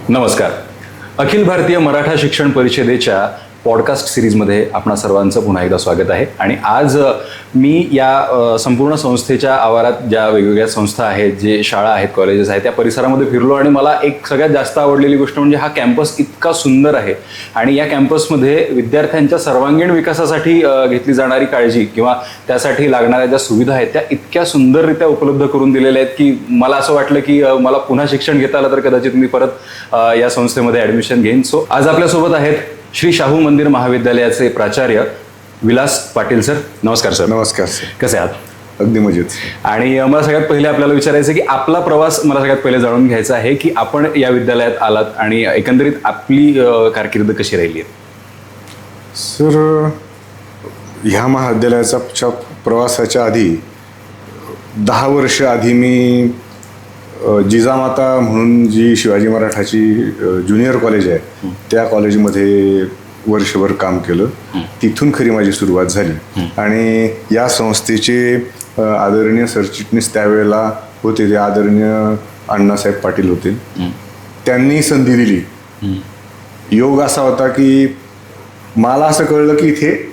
नमस्कार. अखिल भारतीय मराठा शिक्षण परिषदेच्या पॉडकास्ट सिरीजमध्ये आपणा सर्वांचं पुन्हा एकदा स्वागत आहे. आणि आज मी या संपूर्ण संस्थेच्या आवारात ज्या वेगवेगळ्या संस्था आहेत, जे शाळा आहेत, कॉलेजेस आहेत, त्या परिसरामध्ये फिरलो आणि मला एक सगळ्यात जास्त आवडलेली गोष्ट म्हणजे हा कॅम्पस इतका सुंदर आहे आणि या कॅम्पसमध्ये विद्यार्थ्यांच्या सर्वांगीण विकासासाठी घेतली जाणारी काळजी किंवा त्यासाठी लागणाऱ्या ज्या सुविधा आहेत त्या इतक्या सुंदररित्या उपलब्ध करून दिलेल्या आहेत की मला असं वाटलं की मला पुन्हा शिक्षण घेता आलं तर कदाचित मी परत या संस्थेमध्ये ॲडमिशन घेईन. सो आज आपल्यासोबत आहेत श्री शाहू मंदिर महाविद्यालयाचे प्राचार्य विलास पाटील सर. नमस्कार सर. नमस्कार सर. कसे आहात? अगदी मजेत. आणि मला सगळ्यात पहिले आपल्याला विचारायचं की आपला प्रवास मला सगळ्यात पहिले जाणून घ्यायचा आहे की आपण या विद्यालयात आलात आणि एकंदरीत आपली कारकीर्द कशी राहिली आहे? सर, ह्या महाविद्यालयाच्या प्रवासाच्या आधी 10 वर्ष आधी मी जिजामाता म्हणून जी शिवाजी मराठाची ज्युनियर कॉलेज आहे त्या कॉलेजमध्ये वर्षभर काम केलं. तिथून खरी माझी सुरुवात झाली. आणि या संस्थेचे आदरणीय सरचिटणीस त्यावेळेला होते, ते आदरणीय अण्णासाहेब पाटील होते. त्यांनी संधी दिली. योग असा होता की मला असं कळलं की इथे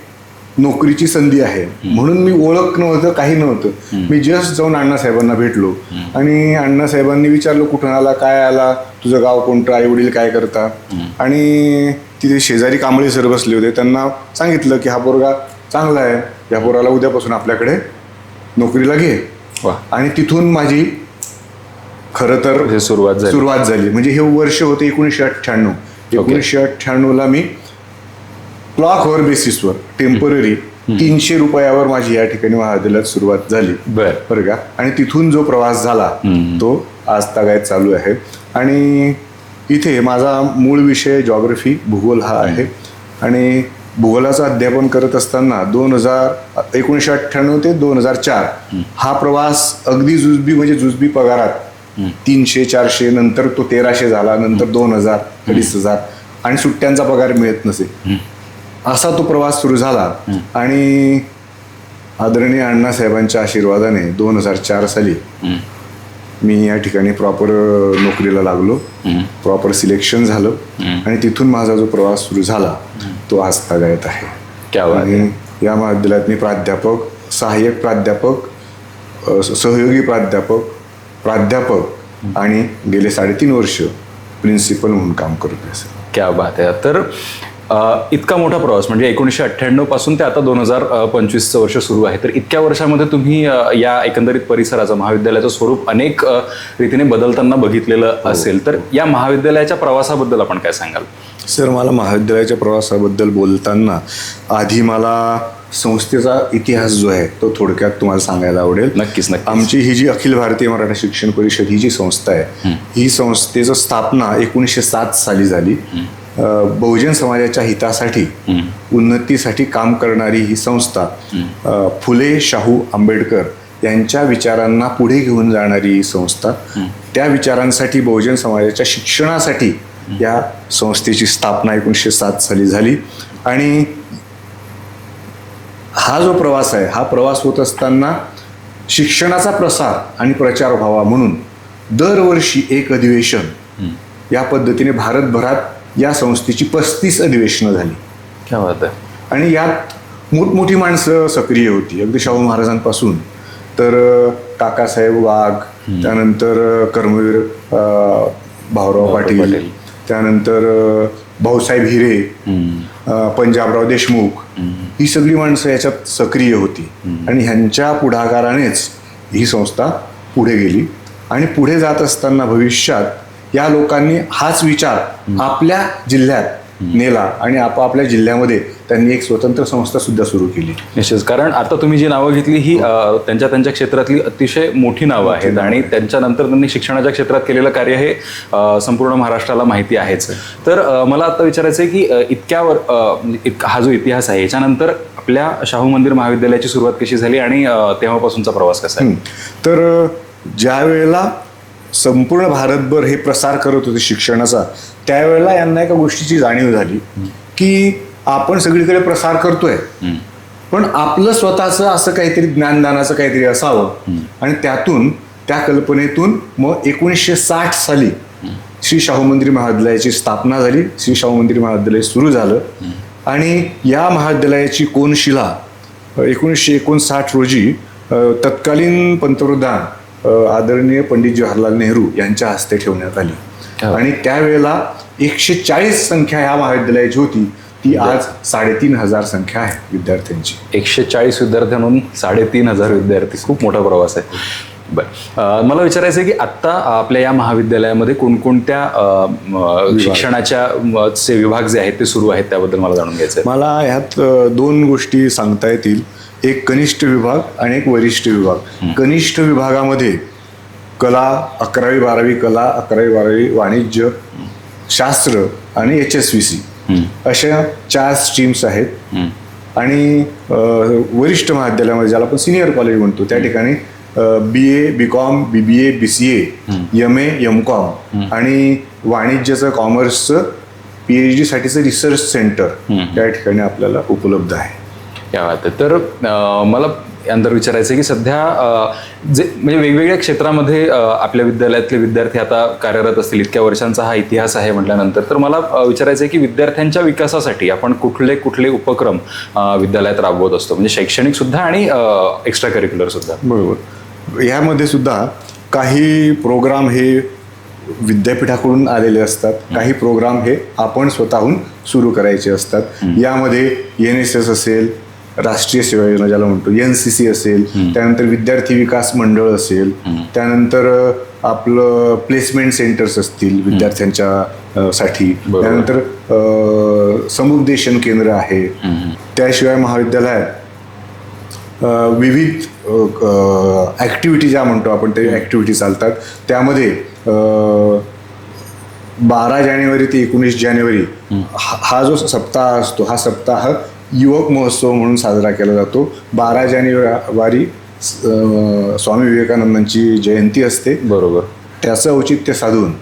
नोकरीची संधी आहे म्हणून मी ओळख नव्हतं, काही नव्हतं. मी जस्ट जाऊन अण्णासाहेबांना भेटलो आणि अण्णासाहेबांनी विचारलं कुठून आला, काय आला, तुझं गाव कोणतं, आई वडील काय करता. आणि तिथे शेजारी कांबळे सर बसले होते. त्यांना सांगितलं की हा पोरगा चांगला आहे, या पोराला उद्यापासून आपल्याकडे नोकरीला घे. आणि तिथून माझी खरं तर सुरुवात झाली. म्हणजे हे वर्ष होते 1998. 1998ला मी क्लॉकवर बेसिसवर टेम्पररी 300 रुपयावर माझी या ठिकाणी महाविद्यालयात सुरुवात झाली. बरं का. आणि तिथून जो प्रवास झाला तो आज तागायत चालू आहे. आणि इथे माझा मूळ विषय जॉग्रफी, भूगोल हा आहे. आणि भूगोलाचं अध्यापन करत असताना 1998 ते 2004 हा प्रवास अगदी जुजबी पगारात 300-400, नंतर तो 1300 झाला, नंतर 2000, 2500 आणि सुट्ट्यांचा पगार मिळत नसे, असा तो प्रवास सुरू झाला. आणि आदरणीय अण्णासाहेबांच्या आशीर्वादाने 2004 साली मी या ठिकाणी प्रॉपर नोकरीला लागलो. प्रॉपर सिलेक्शन झालं आणि तिथून माझा जो प्रवास सुरू झाला तो आज तागायत आहे. आणि या महाविद्यालयात मी प्राध्यापक, सहाय्यक प्राध्यापक, सहयोगी प्राध्यापक आणि गेले 3.5 वर्ष प्रिन्सिपल म्हणून काम करतोय सर. क्या बात आहे. तर इतका मोठा प्रवास म्हणजे 1998 पासून ते आता 2025चं वर्ष सुरू आहे. तर इतक्या वर्षामध्ये तुम्ही या एकंदरीत परिसराचं, महाविद्यालयाचं स्वरूप अनेक रीतीने बदलताना बघितलेलं असेल. तर या महाविद्यालयाच्या प्रवासाबद्दल आपण काय सांगाल? सर, मला महाविद्यालयाच्या प्रवासाबद्दल बोलताना आधी मला संस्थेचा इतिहास जो आहे तो थोडक्यात तुम्हाला सांगायला आवडेल. नक्कीच. आमची ही जी अखिल भारतीय मराठा शिक्षण परिषद ही जी संस्था आहे, ही संस्थेचं स्थापना 1907 साली झाली. बहुजन समाजाच्या हितासाठी, उन्नतीसाठी काम करणारी ही संस्था, फुले शाहू आंबेडकर यांच्या विचारांना पुढे घेऊन जाणारी ही संस्था, त्या विचारांसाठी, बहुजन समाजाच्या शिक्षणासाठी या संस्थेची स्थापना 1907 साली झाली. आणि हा जो प्रवास आहे, हा प्रवास होत असताना शिक्षणाचा प्रसार आणि प्रचार व्हावा म्हणून दरवर्षी एक अधिवेशन या पद्धतीने भारतभरात या संस्थेची 35 अधिवेशनं झाली. क्या बात आहे. आणि यात मोठमोठी माणसं सक्रिय होती, अगदी शाहू महाराजांपासून तर काकासाहेब वाघ, त्यानंतर कर्मवीर भाऊराव पाटील, त्यानंतर भाऊसाहेब हिरे, पंजाबराव देशमुख, ही सगळी माणसं याच्यात सक्रिय होती. आणि ह्यांच्या पुढाकारानेच ही संस्था पुढे गेली. आणि पुढे जात असताना भविष्यात या लोकांनी हाच विचार आपल्या जिल्ह्यात नेला आणि आपापल्या जिल्ह्यामध्ये त्यांनी एक स्वतंत्र संस्था सुद्धा सुरू केली. निश्चित. कारण आता तुम्ही जी नावं घेतली ही त्यांच्या क्षेत्रातली अतिशय मोठी नावं आहेत आणि त्यांच्यानंतर त्यांनी शिक्षणाच्या क्षेत्रात केलेलं कार्य हे संपूर्ण महाराष्ट्राला माहिती आहेच. तर मला आता विचारायचं आहे की इतक्यावर हा जो इतिहास आहे याच्यानंतर आपल्या शाहू मंदिर महाविद्यालयाची सुरुवात कशी झाली आणि तेव्हापासूनचा प्रवास कसा आहे? तर ज्या वेळेला संपूर्ण भारतभर हे प्रसार करत होते शिक्षणाचा, त्यावेळेला यांना एका गोष्टीची जाणीव झाली की आपण सगळीकडे प्रसार करतोय पण आपलं स्वतःचं असं काहीतरी ज्ञानदानाचं काहीतरी असावं. आणि त्या कल्पनेतून मग 1960 साली श्री शाहू मंदिर महाविद्यालयाची स्थापना झाली, श्री शाहू मंदिर महाविद्यालय सुरू झालं आणि या महाविद्यालयाची कोनशिला 1959 रोजी तत्कालीन पंतप्रधान आदरणीय पंडित जवाहरलाल नेहरू यांच्या हस्ते ठेवण्यात आली. आणि त्यावेळेला 140 संख्या ह्या महाविद्यालयाची होती, ती आज 3,500 संख्या आहे विद्यार्थ्यांची. 140 विद्यार्थ्यांहून 3,500 विद्यार्थी, खूप मोठा प्रवास आहे. बरं, मला विचारायचं आहे की आत्ता आपल्या या महाविद्यालयामध्ये कोणकोणत्या शिक्षणाच्या चे विभाग जे आहेत ते सुरू आहेत, त्याबद्दल मला जाणून घ्यायचं आहे. मला ह्यात 2 गोष्टी सांगता येतील. एक कनिष्ठ विभाग आणि एक वरिष्ठ विभाग. कनिष्ठ विभागामध्ये कला, 11वी-12वी कला, 11वी-12वी वाणिज्य, शास्त्र आणि HSVC अशा 4 स्ट्रीम्स आहेत. आणि वरिष्ठ महाविद्यालयामध्ये ज्याला आपण सिनियर कॉलेज म्हणतो त्या ठिकाणी BA, BCom, BBA, BCA, MA, MCom आणि वाणिज्याचं, कॉमर्सचं PhD साठीचं रिसर्च सेंटर त्या ठिकाणी आपल्याला उपलब्ध आहे. क्या बात आहे. तर मला अंदर विचारायचं आहे की सध्या जे म्हणजे वेगवेगळ्या क्षेत्रामध्ये आपल्या विद्यालयातले विद्यार्थी आता कार्यरत असतील, इतक्या वर्षांचा हा इतिहास आहे म्हटल्यानंतर, तर मला विचारायचं आहे की विद्यार्थ्यांच्या विकासासाठी आपण कुठले कुठले उपक्रम विद्यालयात राबवत असतो, म्हणजे शैक्षणिक सुद्धा आणि एक्स्ट्रा करिक्युलर सुद्धा. बरोबर. यामध्ये सुद्धा काही प्रोग्राम हे विद्यापीठाकडून आलेले असतात, काही प्रोग्राम हे आपण स्वतःहून सुरू करायचे असतात. यामध्ये NSS असेल, राष्ट्रीय सेवा योजना ज्याला म्हणतो, NCC असेल, त्यानंतर विद्यार्थी विकास मंडळ असेल, त्यानंतर आपलं प्लेसमेंट सेंटर्स असतील विद्यार्थ्यांच्या साठी, त्यानंतर समुपदेशन केंद्र आहे. त्याशिवाय महाविद्यालयात विविध ॲक्टिव्हिटी ज्या म्हणतो आपण ते ॲक्टिव्हिटी चालतात. त्यामध्ये 12 जानेवारी ते 19 जानेवारी हा जो सप्ताह असतो, हा सप्ताह युवक महोत्सव म्हणून साजरा केला जातो. 12 जानेवारी स्वामी विवेकानंदांची जयंती असते. बरोबर. त्याचं औचित्य साधून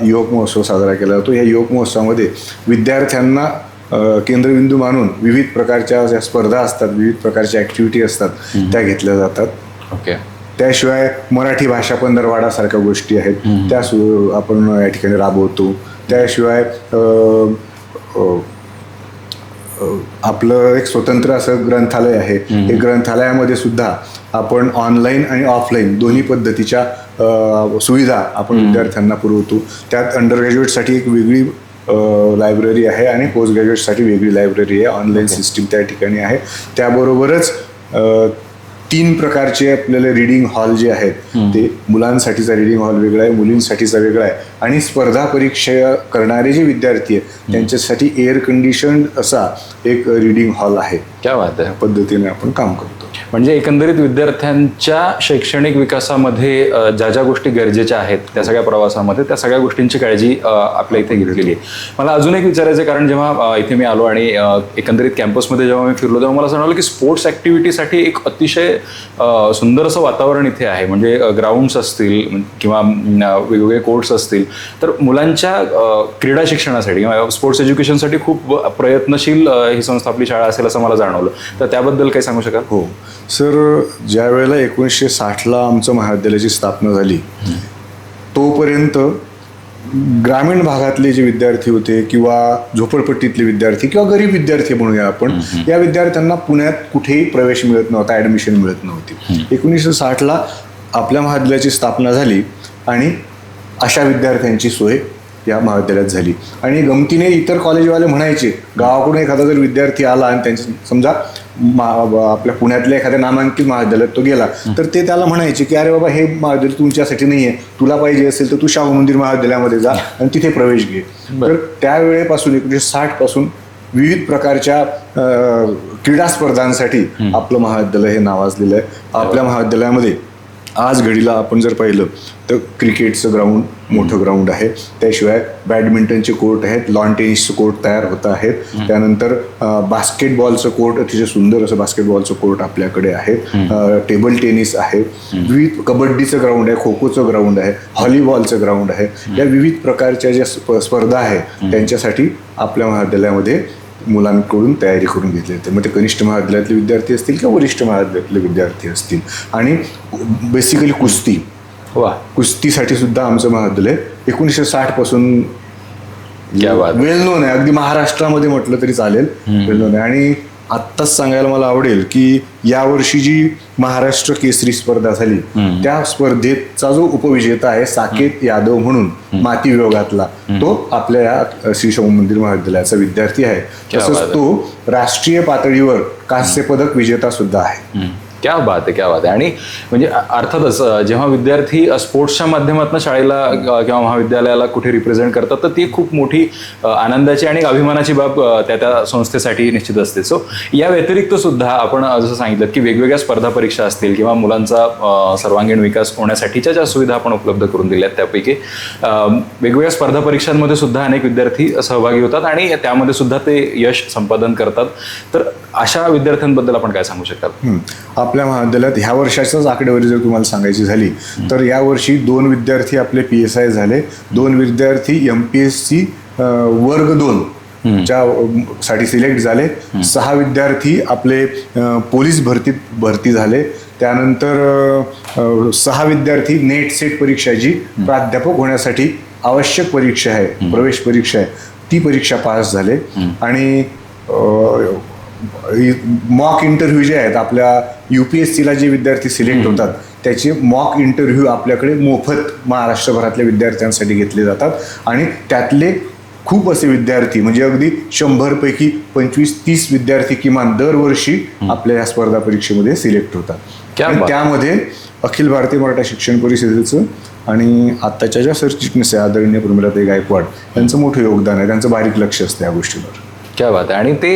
युवक महोत्सव साजरा केला जातो. या युवक महोत्सवामध्ये विद्यार्थ्यांना केंद्रबिंदू मानून विविध प्रकारच्या ज्या स्पर्धा असतात, विविध प्रकारच्या ॲक्टिव्हिटी असतात त्या घेतल्या जातात. ओके. त्याशिवाय मराठी भाषा पंधरवाडासारख्या गोष्टी आहेत त्या आपण या ठिकाणी राबवतो. त्याशिवाय आपलं एक स्वतंत्र असं ग्रंथालय आहे. हे ग्रंथालयामध्ये सुद्धा आपण ऑनलाईन आणि ऑफलाईन दोन्ही पद्धतीच्या सुविधा आपण विद्यार्थ्यांना पुरवतो. त्यात अंडर ग्रॅज्युएटसाठी एक वेगळी लायब्ररी आहे आणि पोस्ट ग्रॅज्युएटसाठी वेगळी लायब्ररी आहे. ऑनलाईन सिस्टीम त्या ठिकाणी आहे. त्याबरोबरच 3 प्रकारचे आपल्याला रिडिंग हॉल जे आहेत ते मुलांसाठीचा रिडिंग हॉल वेगळा आहे, मुलींसाठीचा वेगळा आहे आणि स्पर्धा परीक्षा करणारे जे विद्यार्थी आहेत त्यांच्यासाठी एअर कंडिशन्ड असा एक रिडिंग हॉल आहे. क्या बात आहे. पद्धतीने आपण काम करतो. म्हणजे एकंदरीत विद्यार्थ्यांच्या शैक्षणिक विकासामध्ये ज्या ज्या गोष्टी गरजेच्या आहेत त्या सगळ्या प्रवासामध्ये त्या सगळ्या गोष्टींची काळजी आपल्या इथे घेतलेली आहे. मला अजून एक विचारायचं आहे, कारण जेव्हा इथे मी आलो आणि एकंदरीत कॅम्पसमध्ये जेव्हा मी फिरलो तेव्हा मला असं वाटलं की स्पोर्ट्स ॲक्टिव्हिटीसाठी एक अतिशय सुंदर असं वातावरण इथे आहे. म्हणजे ग्राउंड्स असतील किंवा वेगवेगळे कोर्ट्स असतील, तर मुलांच्या क्रीडा शिक्षणासाठी किंवा स्पोर्ट्स एज्युकेशनसाठी खूप प्रयत्नशील ही संस्था आपली शाळा असेल असं मला जाणवलं. तर त्याबद्दल काही सांगू शकाल? हो सर, ज्या वेळेला 1960ला आमचं महाविद्यालयाची स्थापना झाली तोपर्यंत ग्रामीण भागातले जे विद्यार्थी होते किंवा झोपडपट्टीतले विद्यार्थी किंवा गरीब विद्यार्थी म्हणूया आपण, या विद्यार्थ्यांना पुण्यात कुठेही प्रवेश मिळत नव्हता, ॲडमिशन मिळत नव्हती. 1960ला आपल्या महाविद्यालयाची स्थापना झाली आणि अशा विद्यार्थ्यांची सोय या महाविद्यालयात झाली. आणि गमतीने इतर कॉलेजवाले म्हणायचे, गावाकडून एखादा जर विद्यार्थी आला आणि त्यांच्या समजा आपल्या पुण्यातल्या एखाद्या नामांकित महाविद्यालयात तो गेला तर ते त्याला म्हणायचे की अरे बाबा हे महाविद्यालय तुमच्यासाठी नाही आहे, तुला पाहिजे असेल तर तू शाहू मंदिर महाविद्यालयामध्ये जा आणि तिथे प्रवेश घे. तर त्यावेळेपासून 1960 पासून विविध प्रकारच्या क्रीडा स्पर्धांसाठी आपलं महाविद्यालय हे नावाजलेलं आहे. आपल्या महाविद्यालयामध्ये आज घडीला आपण जर पाहिलं तर क्रिकेटचं ग्राउंड, मोठं ग्राउंड आहे. त्याशिवाय बॅडमिंटनचे कोर्ट आहेत, लॉन टेनिसचं कोर्ट तयार होत आहेत. त्यानंतर बास्केटबॉलचं कोर्ट, अतिशय सुंदर असं बास्केटबॉलचं कोर्ट आपल्याकडे आहे. टेबल टेनिस आहे, विविध कबड्डीचं ग्राउंड आहे, खो खोचं ग्राउंड आहे, व्हॉलीबॉलचं ग्राउंड आहे. या विविध प्रकारच्या ज्या स्पर्धा आहेत त्यांच्यासाठी आपल्या महाविद्यालयामध्ये मुलांकडून तयारी करून घेतली जाते. मग ते कनिष्ठ महाविद्यालयातले विद्यार्थी असतील किंवा वरिष्ठ महाविद्यालयातले विद्यार्थी असतील. आणि बेसिकली कुस्ती वा, कुस्तीसाठी सुद्धा आमचं महाविद्यालय 1960 पासून क्या बात. वेल नोन आहे. अगदी महाराष्ट्रामध्ये म्हटलं तरी चालेल, वेल नोन आहे. आणि आत्ताच सांगायला मला आवडेल की यावर्षी जी महाराष्ट्र केसरी स्पर्धा झाली त्या स्पर्धेचा जो उपविजेता आहे साकेत यादव म्हणून माती विभागातला, तो आपल्या या श्री शाहू मंदिर महाविद्यालयाचा विद्यार्थी आहे. तसंच तो राष्ट्रीय पातळीवर कांस्य पदक विजेता सुद्धा आहे. क्या बात आहे, क्या बात आहे. आणि म्हणजे अर्थातच जेव्हा विद्यार्थी स्पोर्ट्सच्या माध्यमातून शाळेला किंवा महाविद्यालयाला कुठे रिप्रेझेंट करतात तर ती खूप मोठी आनंदाची आणि अभिमानाची बाब त्या त्या संस्थेसाठी निश्चित असते. सो या व्यतिरिक्त सुद्धा आपण जसं सांगितलं की वेगवेगळ्या स्पर्धा परीक्षा असतील किंवा मुलांचा सर्वांगीण विकास होण्यासाठीच्या ज्या सुविधा आपण उपलब्ध करून दिल्यात त्यापैकी वेगवेगळ्या स्पर्धा परीक्षांमध्ये सुद्धा अनेक विद्यार्थी सहभागी होतात आणि त्यामध्ये सुद्धा ते यश संपादन करतात. तर अशा विद्यार्थ्यांबद्दल आपण काय सांगू शकाल? आपल्या महाविद्यालयात ह्या वर्षाच्याच आकडेवारी जर तुम्हाला सांगायची झाली तर यावर्षी 2 विद्यार्थी आपले PSI झाले, 2 विद्यार्थी MPSC वर्ग 2 च्या साठी सिलेक्ट झाले, 6 विद्यार्थी आपले पोलीस भरती झाले, त्यानंतर 6 विद्यार्थी नेट सेट परीक्षा जी प्राध्यापक होण्यासाठी आवश्यक परीक्षा आहे, प्रवेश परीक्षा आहे, ती परीक्षा पास झाले. आणि मॉक इंटरव्ह्यू जे आहेत आपल्या UPSCला जे विद्यार्थी सिलेक्ट होतात त्याचे मॉक इंटरव्ह्यू आपल्याकडे मोफत महाराष्ट्रभरातल्या विद्यार्थ्यांसाठी घेतले जातात. आणि त्यातले खूप असे विद्यार्थी म्हणजे अगदी 100 पैकी 25-30 विद्यार्थी किमान दरवर्षी आपल्या या स्पर्धा परीक्षेमध्ये सिलेक्ट होतात. आणि त्यामध्ये अखिल भारतीय मराठा शिक्षण परिषदेचं आणि आत्ताच्या ज्या सरचिटणीस आहे आदरणीय प्रमिलाताई गायकवाड यांचं मोठं योगदान आहे, त्यांचं बारीक लक्ष असतं या गोष्टीवर. क्या बात आहे. आणि ते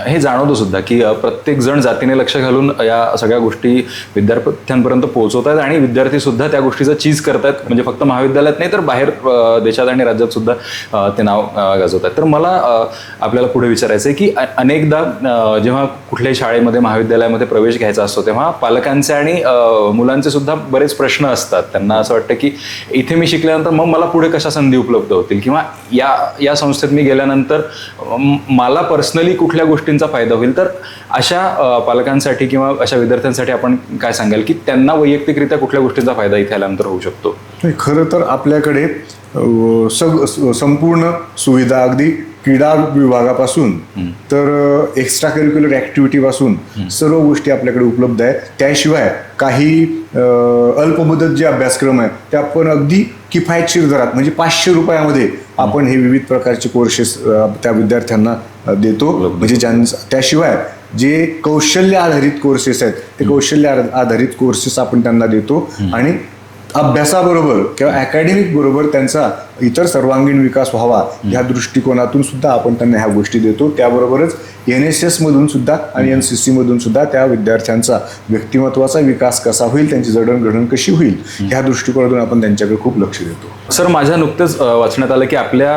हे जाणवतो सुद्धा की प्रत्येक जण जातीने लक्ष घालून या सगळ्या गोष्टी विद्यार्थ्यांपर्यंत पोहोचवत आहेत आणि विद्यार्थी सुद्धा त्या गोष्टीचं चीज करतात. म्हणजे फक्त महाविद्यालयात नाही तर बाहेर देशात आणि राज्यात सुद्धा ते नाव गाजवत आहेत. तर मला आपल्याला पुढे विचारायचं आहे की अनेकदा जेव्हा कुठल्याही शाळेमध्ये महाविद्यालयामध्ये प्रवेश घ्यायचा असतो तेव्हा पालकांचे आणि मुलांचे सुद्धा बरेच प्रश्न असतात. त्यांना असं वाटतं की इथे मी शिकल्यानंतर मग मला पुढे कशा संधी उपलब्ध होतील किंवा या संस्थेत मी गेल्यानंतर मला पर्सनली कुठल्या गोष्टींचा फायदा होईल. तर अशा पालकांसाठी किंवा अशा विद्यार्थ्यांसाठी आपण काय सांगाल की त्यांना वैयक्तिकरित्या कुठल्या गोष्टींचा फायदा इथे आल्यानंतर होऊ शकतो? खरं तर आपल्याकडे संपूर्ण सुविधा अगदी क्रीडा विभागापासून तर एक्स्ट्रा करिक्युलर ॲक्टिव्हिटीपासून सर्व गोष्टी आपल्याकडे उपलब्ध आहे. त्याशिवाय काही अल्पमुदत जे अभ्यासक्रम आहे ते आपण अगदी किफायतशीर दरात म्हणजे 500 रुपयामध्ये आपण हे विविध प्रकारचे कोर्सेस त्या विद्यार्थ्यांना देतो. म्हणजे त्याशिवाय जे कौशल्य आधारित कोर्सेस आहेत ते कौशल्य आधारित कोर्सेस आपण त्यांना देतो. आणि अभ्यासाबरोबर किंवा अकॅडमिक बरोबर त्यांचा इतर सर्वांगीण विकास व्हावा या दृष्टिकोनातून सुद्धा आपण त्यांना ह्या गोष्टी देतो. त्याबरोबरच NSS मधून सुद्धा आणि NCC मधून सुद्धा त्या विद्यार्थ्यांचा व्यक्तिमत्वाचा विकास कसा होईल, त्यांची जडणघडण कशी होईल ह्या दृष्टिकोनातून आपण त्यांच्याकडे खूप लक्ष देतो. सर, माझ्या नुकतेच वाचण्यात आलं की आपल्या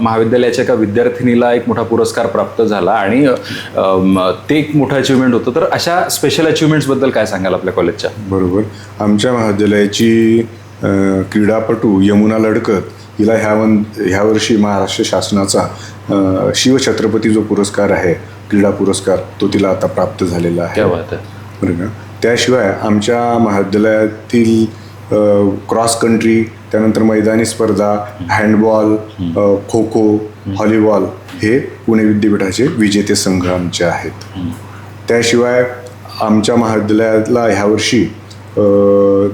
महाविद्यालयाच्या एका विद्यार्थिनीला एक मोठा पुरस्कार प्राप्त झाला आणि ते एक मोठं अचिव्हमेंट होतं. तर अशा स्पेशल अचिव्हमेंट्सबद्दल काय सांगाल आपल्या कॉलेजच्या? बरोबर. आमच्या महाविद्यालयाची क्रीडापटू यमुना लडकत हिला ह्या वर्षी महाराष्ट्र शासनाचा शिवछत्रपती जो पुरस्कार आहे क्रीडा पुरस्कार तो तिला आता प्राप्त झालेला आहे. बरं का. त्याशिवाय आमच्या महाविद्यालयातील क्रॉस कंट्री, त्यानंतर मैदानी स्पर्धा, हँडबॉल, खो खो, व्हॉलीबॉल हे पुणे विद्यापीठाचे विजेते संघ आमचे आहेत. त्याशिवाय आमच्या महाविद्यालयाला ह्यावर्षी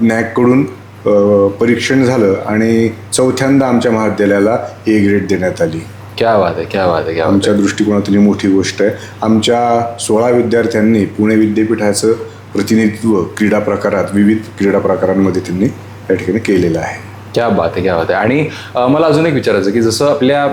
नॅककडून परीक्षण झालं आणि 4थ्यांदा आमच्या महाविद्यालयाला A ग्रेड देण्यात आली. क्या बात आहे, क्या बात आहे. आमच्या दृष्टिकोनातून ही मोठी गोष्ट आहे. आमच्या 16 विद्यार्थ्यांनी पुणे विद्यापीठाचं प्रतिनिधित्व क्रीडा प्रकारात विविध क्रीडा प्रकारांमध्ये त्यांनी या ठिकाणी केलेलं आहे. क्या बात आहे, क्या बात आहे. आणि मला अजून एक विचारायचं की जसं आपल्या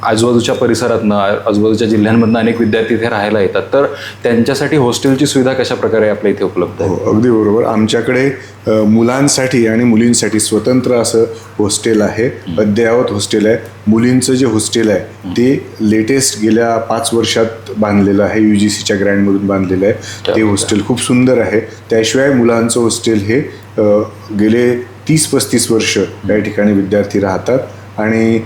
आजूबाजूच्या परिसरातनं आजूबाजूच्या जिल्ह्यांमधनं अनेक विद्यार्थी इथे राहायला येतात तर त्यांच्यासाठी हॉस्टेलची सुविधा कशा प्रकारे आपल्या इथे उपलब्ध आहे? हो, अगदी बरोबर. आमच्याकडे मुलांसाठी आणि मुलींसाठी स्वतंत्र असं हॉस्टेल आहे, अद्ययावत हॉस्टेल आहे. मुलींचं जे हॉस्टेल आहे ते लेटेस्ट गेल्या 5 वर्षात बांधलेलं आहे, UGCच्या ग्रँडमधून बांधलेलं आहे. ते हॉस्टेल खूप सुंदर आहे. त्याशिवाय मुलांचं हॉस्टेल हे गेले 30-35 वर्ष या ठिकाणी विद्यार्थी राहतात. आणि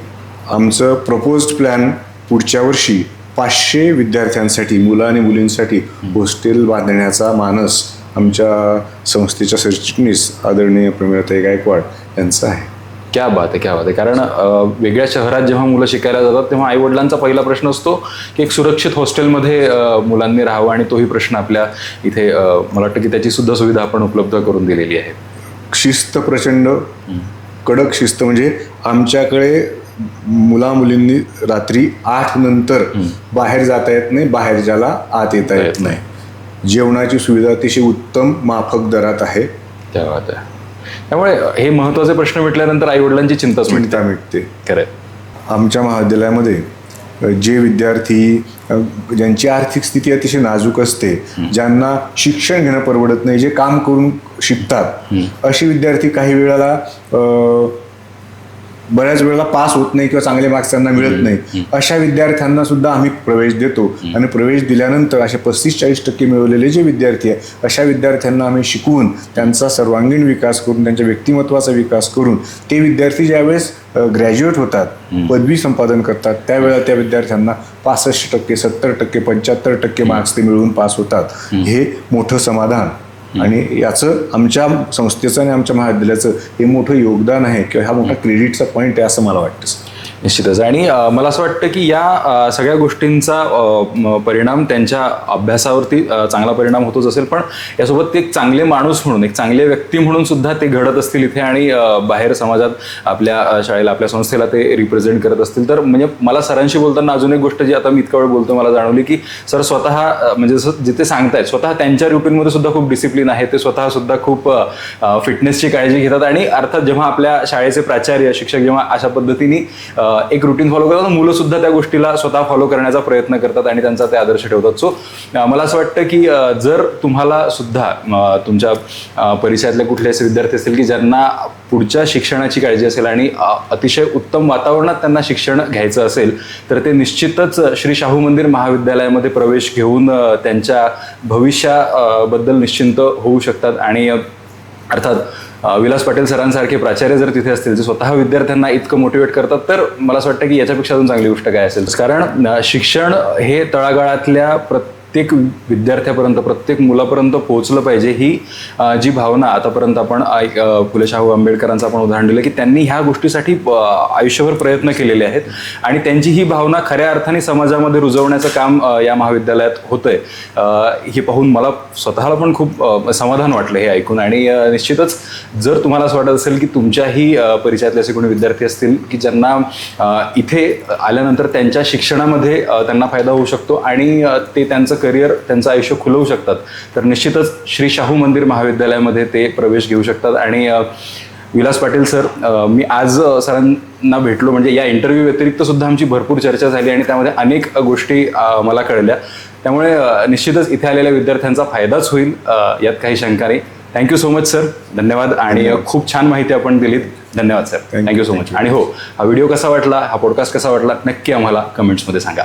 आमचं प्रपोज्ड प्लॅन पुढच्या वर्षी 500 विद्यार्थ्यांसाठी, मुलं आणि मुलींसाठी हॉस्टेल बांधण्याचा मानस आमच्या संस्थेच्या सरचिटणीस आदरणीय प्रमिळाताई गायकवाड यांचा आहे. क्या बात आहे, क्या बात आहे. कारण वेगळ्या शहरात जेव्हा मुलं शिकायला जातात तेव्हा आईवडिलांचा पहिला प्रश्न असतो की एक सुरक्षित हॉस्टेलमध्ये मुलांनी राहावं, आणि तोही प्रश्न आपल्या इथे मला वाटतं की त्याची सुद्धा सुविधा आपण उपलब्ध करून दिलेली आहे. शिस्त प्रचंड कडक शिस्त, म्हणजे आमच्याकडे मुलींनी रात्री 8 नंतर बाहेर जाता येत नाही, बाहेरच्याला आत येता येत नाही. जेवणाची सुविधा अतिशय उत्तम माफक दरात आहे. त्या बात आहे. त्यामुळे हे महत्त्वाचे प्रश्न मिटल्यानंतर आईवडिलांची चिंताच चिंता मिटते. खरंय. आमच्या महाविद्यालयामध्ये जे विद्यार्थी ज्यांची आर्थिक स्थिती अतिशय नाजूक असते, ज्यांना शिक्षण घेणं परवडत नाही, जे काम करून शिकतात, असे विद्यार्थी काही वेळेला बऱ्याच वेळेला पास होत नाही किंवा चांगले मार्क्स त्यांना मिळत नाही, अशा विद्यार्थ्यांना सुद्धा आम्ही प्रवेश देतो. आणि प्रवेश दिल्यानंतर असे 35-40% मिळवलेले जे विद्यार्थी आहे, अशा विद्यार्थ्यांना आम्ही शिकवून त्यांचा सर्वांगीण विकास करून, त्यांच्या व्यक्तिमत्वाचा विकास करून, ते विद्यार्थी ज्यावेळेस ग्रॅज्युएट होतात, पदवी संपादन करतात, त्यावेळेला त्या विद्यार्थ्यांना 65%, 70%, 75% मार्क्स ते मिळवून पास होतात. हे मोठं समाधान, आणि याचं आमच्या संस्थेचं आणि आमच्या महाविद्यालयाचं हे मोठं योगदान आहे किंवा हा मोठा क्रेडिटचा पॉईंट आहे असं मला वाटतं. निश्चितच. आणि मला असं वाटतं की या सगळ्या गोष्टींचा परिणाम त्यांच्या अभ्यासावरती चांगला परिणाम होतोच असेल, पण यासोबत ते एक चांगले माणूस म्हणून, एक चांगले व्यक्ती म्हणून सुद्धा ते घडत असतील इथे, आणि बाहेर समाजात आपल्या शाळेला, आपल्या संस्थेला ते रिप्रेझेंट करत असतील. तर म्हणजे मला सरांशी बोलताना अजून एक गोष्ट जी आता मी इतका वेळ बोलतो मला जाणवली की सर स्वतः म्हणजे जसं जिथे सांगतायत, स्वतः त्यांच्या रुटीनमध्ये सुद्धा खूप डिसिप्लिन आहे. ते स्वतः सुद्धा खूप फिटनेसची काळजी घेतात, आणि अर्थात जेव्हा आपल्या शाळेचे प्राचार्य, शिक्षक जेव्हा अशा पद्धतीने एक रुटीन फॉलो करतात, मुलं सुद्धा त्या गोष्टीला स्वतः फॉलो करण्याचा प्रयत्न करतात आणि त्यांचा ते आदर्श ठेवतात. सो मला असं वाटतं की जर तुम्हाला सुद्धा तुमच्या परिचयातले कुठले असे विद्यार्थी असतील की ज्यांना पुढच्या शिक्षणाची काळजी असेल आणि अतिशय उत्तम वातावरणात त्यांना शिक्षण घ्यायचं असेल, तर ते निश्चितच श्री शाहू मंदिर महाविद्यालयामध्ये प्रवेश घेऊन त्यांच्या भविष्याबद्दल निश्चिंत होऊ शकतात. आणि अर्थात विलास पाटील सरांसारखे प्राचार्य जर तिथे असतील, जे स्वतः विद्यार्थ्यांना इतकं मोटिवेट करतात, तर मला असं वाटतं की याच्यापेक्षा अजून चांगली गोष्ट काय असेल. कारण शिक्षण हे तळागाळातल्या प्रत्येक विद्यार्थ्यापर्यंत, प्रत्येक मुलापर्यंत पोहोचलं पाहिजे, ही जी भावना आतापर्यंत आपण फुले शाहू आंबेडकरांचं आपण उदाहरण दिलं की त्यांनी ह्या गोष्टीसाठी आयुष्यभर प्रयत्न केलेले आहेत, आणि त्यांची ही भावना खऱ्या अर्थाने समाजामध्ये रुजवण्याचं काम या महाविद्यालयात होतंय. हे पाहून मला स्वतःला पण खूप समाधान वाटलं हे ऐकून. आणि निश्चितच जर तुम्हाला असं वाटत असेल की तुमच्याही परिचयातले असे कोणी विद्यार्थी असतील की ज्यांना इथे आल्यानंतर त्यांच्या शिक्षणामध्ये त्यांना फायदा होऊ शकतो आणि ते त्यांचं करिअर, त्यांचं आयुष्य खुलवू शकतात, तर निश्चितच श्री शाहू मंदिर महाविद्यालयामध्ये ते प्रवेश घेऊ शकतात. आणि विलास पाटील सर, मी आज सरांना भेटलो म्हणजे या इंटरव्ह्यू व्यतिरिक्त सुद्धा आमची भरपूर चर्चा झाली आणि त्यामध्ये अनेक गोष्टी मला कळल्या. त्यामुळे निश्चितच इथे आलेल्या विद्यार्थ्यांचा फायदाच होईल, यात काही शंका नाही. थँक्यू सो मच सर, धन्यवाद. आणि खूप छान माहिती आपण दिलीत. धन्यवाद सर, थँक्यू सो मच. आणि हो, हा व्हिडिओ कसा वाटला, हा पॉडकास्ट कसा वाटला, नक्की आम्हाला कमेंट्समध्ये सांगा.